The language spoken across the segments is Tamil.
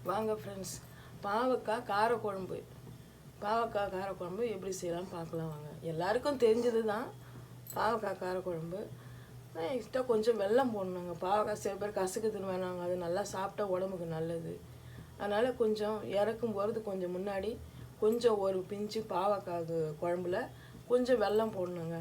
வாங்க ஃப்ரெண்ட்ஸ், பாவக்காய் காரக்குழம்பு எப்படி செய்யலாம் பார்க்கலாம் வாங்க. எல்லாருக்கும் தெரிஞ்சது தான் பாவக்காய் காரக்குழம்பு. எக்ஸ்ட்ரா கொஞ்சம் வெல்லம் போடணுங்க. பாவக்காய் சில பேர் கசக்குதுன்னு வேணாங்க, அது நல்லா சாப்பிட்டா உடம்புக்கு நல்லது. அதனால் கொஞ்சம் இறக்கும் போகிறது கொஞ்சம் முன்னாடி கொஞ்சம் ஒரு பிஞ்சு பாவக்காய் குழம்புல கொஞ்சம் வெல்லம் போடணுங்க.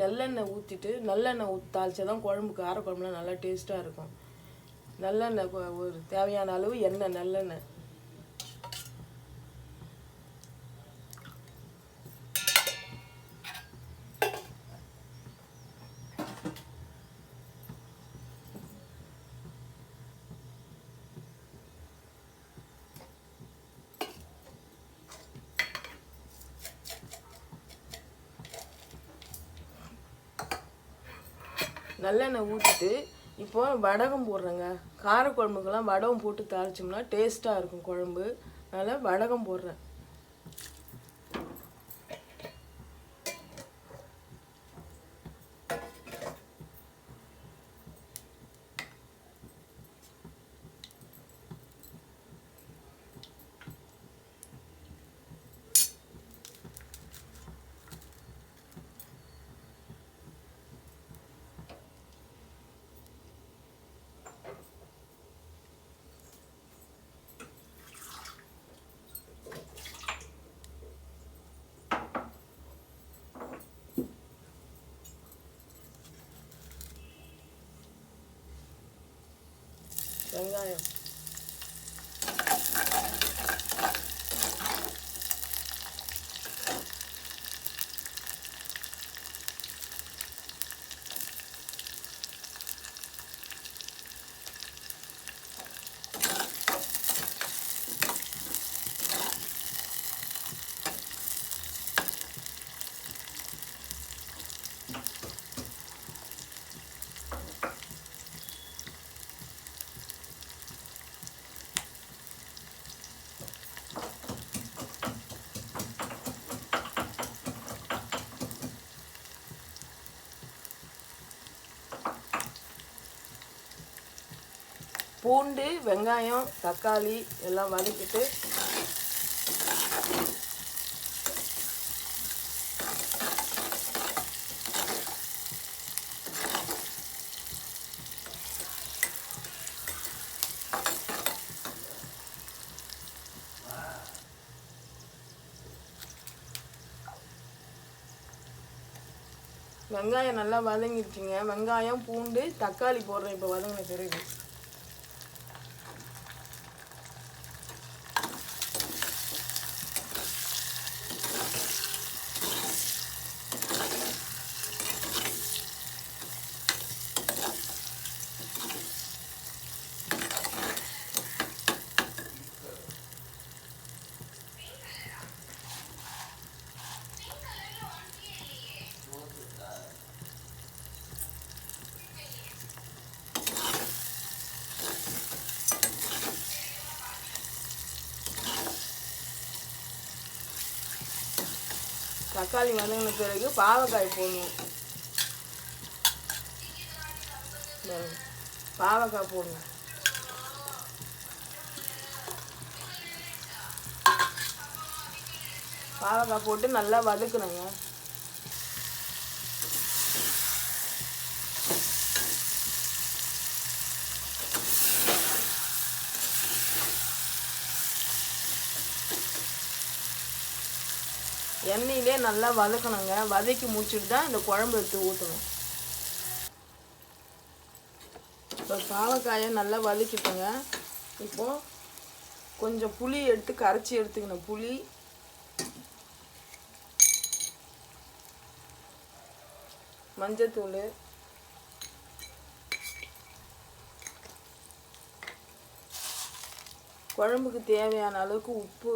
நல்லெண்ணெய் ஊற்றிட்டு நல்லெண்ணெய் தாளிச்சா தான் குழம்பு காரக்குழம்புலாம் நல்லா டேஸ்ட்டாக இருக்கும். நல்லெண்ணெய் ஒரு தேவையான அளவு எண்ணெய், நல்லெண்ணெய். நல்லெண்ணெய் ஊற்றிட்டு இப்போ வடகம் போடுறேங்க. காரக்குழம்புக்கெல்லாம் வடகம் போட்டு தாளிச்சோம்னா டேஸ்ட்டாக இருக்கும் குழம்பு. அதனால் வடகம் போடுறேன். வெங்காயம், பூண்டு, வெங்காயம், தக்காளி எல்லாம் வதக்கிட்டு வெங்காயம் நல்லா வதங்கிடுச்சுங்க. வெங்காயம், பூண்டு, தக்காளி போடுறேன் இப்போ வதங்கின பிறகு. தக்காளி வதங்கின பிறகு பாவக்காய் போடணும். பாவக்காய் போடணும். பாவக்காய் போட்டு நல்லா வதக்கணுங்க. எண்ணெயிலே நல்லா வதக்கணுங்க. வதக்கி முடிச்சுட்டு தான் இந்த குழம்பு எடுத்து ஊற்றணும். இப்போ பாவக்காயை நல்லா வதக்கிட்டோங்க. இப்போது கொஞ்சம் புளி எடுத்து கரைச்சி எடுத்துக்கணும். புளி, மஞ்சத்தூள், குழம்புக்கு தேவையான அளவுக்கு உப்பு,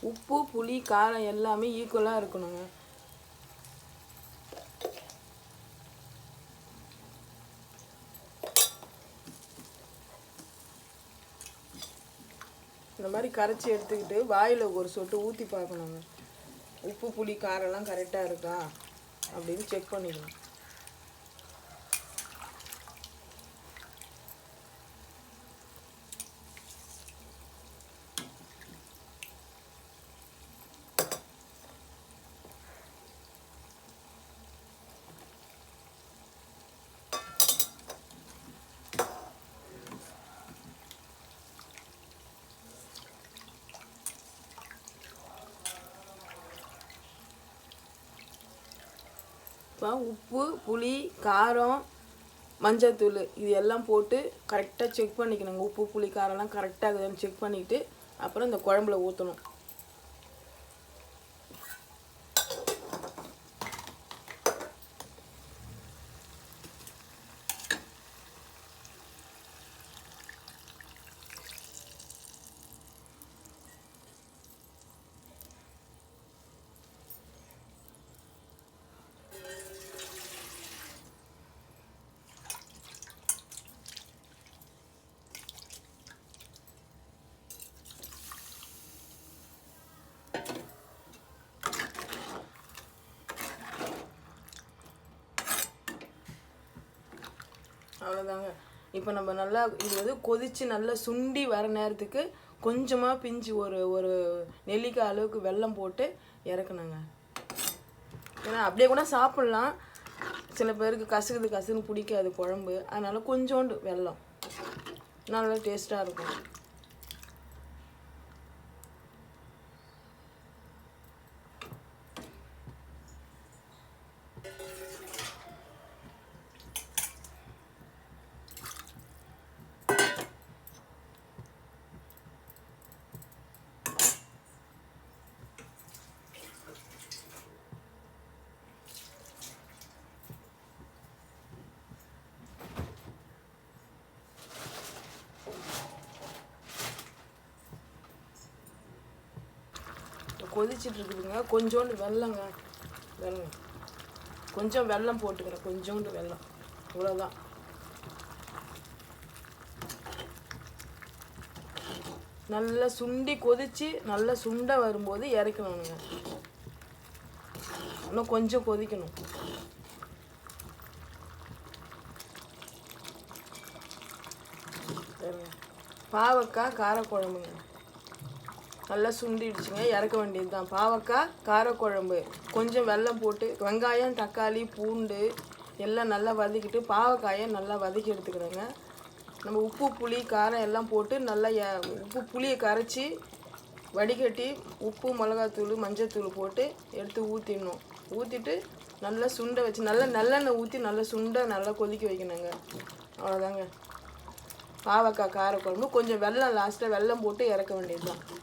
உப்பு, புளி, காரம் எல்லாமே ஈக்குவலாக இருக்கணுங்க. இந்த மாதிரி கரைச்சி எடுத்துக்கிட்டு வாயில் ஒரு சொட்டு ஊற்றி பார்க்கணுங்க. உப்பு புளி காரெல்லாம் கரெக்டாக இருக்கா அப்படின்னு செக் பண்ணிக்கணும். இப்போ உப்பு புளி காரம் மஞ்சத்தூள் இது எல்லாம் போட்டு கரெக்டாக செக் பண்ணிக்கணுங்க. உப்பு புளி காரம்லாம் கரெக்டாக இருக்குதுன்னு செக் பண்ணிவிட்டு அப்புறம் இந்த குழம்புல ஊற்றணும். அவ்வளோதாங்க. இப்போ நம்ம நல்லா இது வந்து கொதித்து நல்லா சுண்டி வர நேரத்துக்கு கொஞ்சமாக பிஞ்சு ஒரு நெல்லிக்காய் அளவுக்கு வெல்லம் போட்டு இறக்கணுங்க. ஏன்னா அப்படியே கூட சாப்பிட்லாம். சில பேருக்கு கசுன்னு பிடிக்காது குழம்பு, அதனால் கொஞ்சோண்டு வெல்லம் நல்லா டேஸ்ட்டாக இருக்கும். கொதிச்சுட்டு இருக்குதுங்க. கொஞ்சோண்டு வெல்லங்க, கொஞ்சம் வெல்லம் போட்டுக்கிறேன், கொஞ்சோண்டு வெல்லம், இவ்வளோதான். நல்லா சுண்டி கொதித்து நல்லா சுண்ட வரும்போது இறக்கணுங்க. இன்னும் கொஞ்சம் கொதிக்கணும். பாவக்காய் காரக்குழம்புங்க நல்லா சுண்டிடுச்சுங்க, இறக்க வேண்டியது தான். பாவக்காய் காரக்குழம்பு கொஞ்சம் வெல்லம் போட்டு வெங்காயம் தக்காளி பூண்டு எல்லாம் நல்லா வதக்கிட்டு பாவக்காயை நல்லா வதக்கி எடுத்துக்கிறோங்க. நம்ம உப்பு புளி காரம் எல்லாம் போட்டு நல்லா உப்பு புளியை கரைச்சி வடிகட்டி உப்பு மிளகாத்தூள் மஞ்சத்தூள் போட்டு எடுத்து ஊற்றிடணும். ஊற்றிட்டு நல்லா சுண்டை வச்சு நல்லா நல்லெண்ணெய் ஊற்றி நல்லா சுண்டை நல்லா கொதிக்க வைக்கணுங்க. அவ்வளோதாங்க பாவக்காய் காரக்குழம்பு. கொஞ்சம் வெல்லம் லாஸ்ட்டாக வெல்லம் போட்டு இறக்க வேண்டியது தான்.